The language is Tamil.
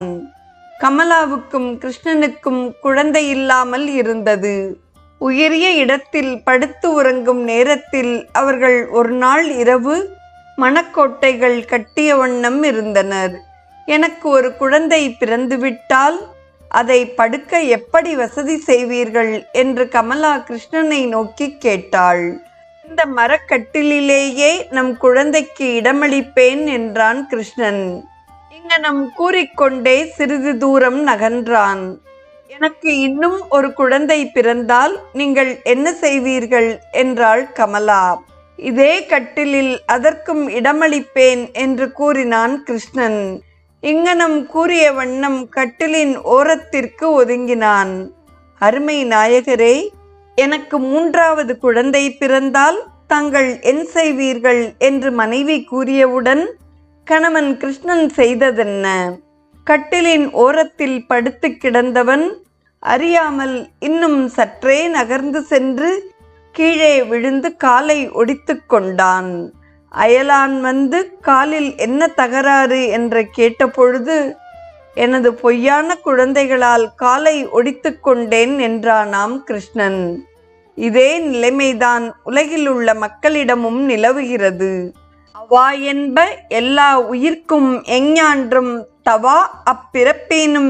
கமலாவுக்கும் கிருஷ்ணனுக்கும் குழந்தை இல்லாமல் இருந்தது. உயரிய இடத்தில் படுத்து உறங்கும் நேரத்தில் அவர்கள் ஒரு நாள் இரவு மணக்கோட்டைகள் கட்டிய வண்ணம் இருந்தனர். எனக்கு ஒரு குழந்தை பிறந்துவிட்டால் அதை படுக்க எப்படி வசதி செய்வீர்கள் என்று கமலா கிருஷ்ணனை நோக்கி கேட்டாள். இந்த மரக்கட்டிலேயே நம் குழந்தைக்கு இடமளிப்பேன் என்றான் கிருஷ்ணன். இங்கனம் கூறிக்கொண்டே சிறிது தூரம் நகன்றான். எனக்கு இன்னும் ஒரு குழந்தை பிறந்தால் நீங்கள் என்ன செய்வீர்கள் என்றாள் கமலா. இதே கட்டிலில் அதற்கும் இடமளிப்பேன் என்று கூறினான் கிருஷ்ணன். இங்கனம் கூறிய வண்ணம் கட்டிலின் ஓரத்திற்கு ஒதுங்கினான். அருமை நாயகரே, எனக்கு 3வது குழந்தை பிறந்தால் தாங்கள் என்ன செய்வீர்கள் என்று மனைவி கூறியவுடன் கணவன் கிருஷ்ணன் செய்ததென்ன? கட்டிலின் ஓரத்தில் படுத்து கிடந்தவன் அறியாமல் இன்னும் சற்றே நகர்ந்து சென்று கீழே விழுந்து காலை ஒடித்து கொண்டான். அயலான் வந்து காலில் என்ன தகராறு என்று கேட்டபொழுது, எனது பொய்யான குழந்தைகளால் காலை ஒடித்து கொண்டேன் என்றானாம் கிருஷ்ணன். இதே நிலைமைதான் உலகில் உள்ள மக்களிடமும் நிலவுகிறது. அவா என்ப எல்லா உயிர்க்கும் எஞ்ஞான்றும் தவா அப்பிறப்பேனும்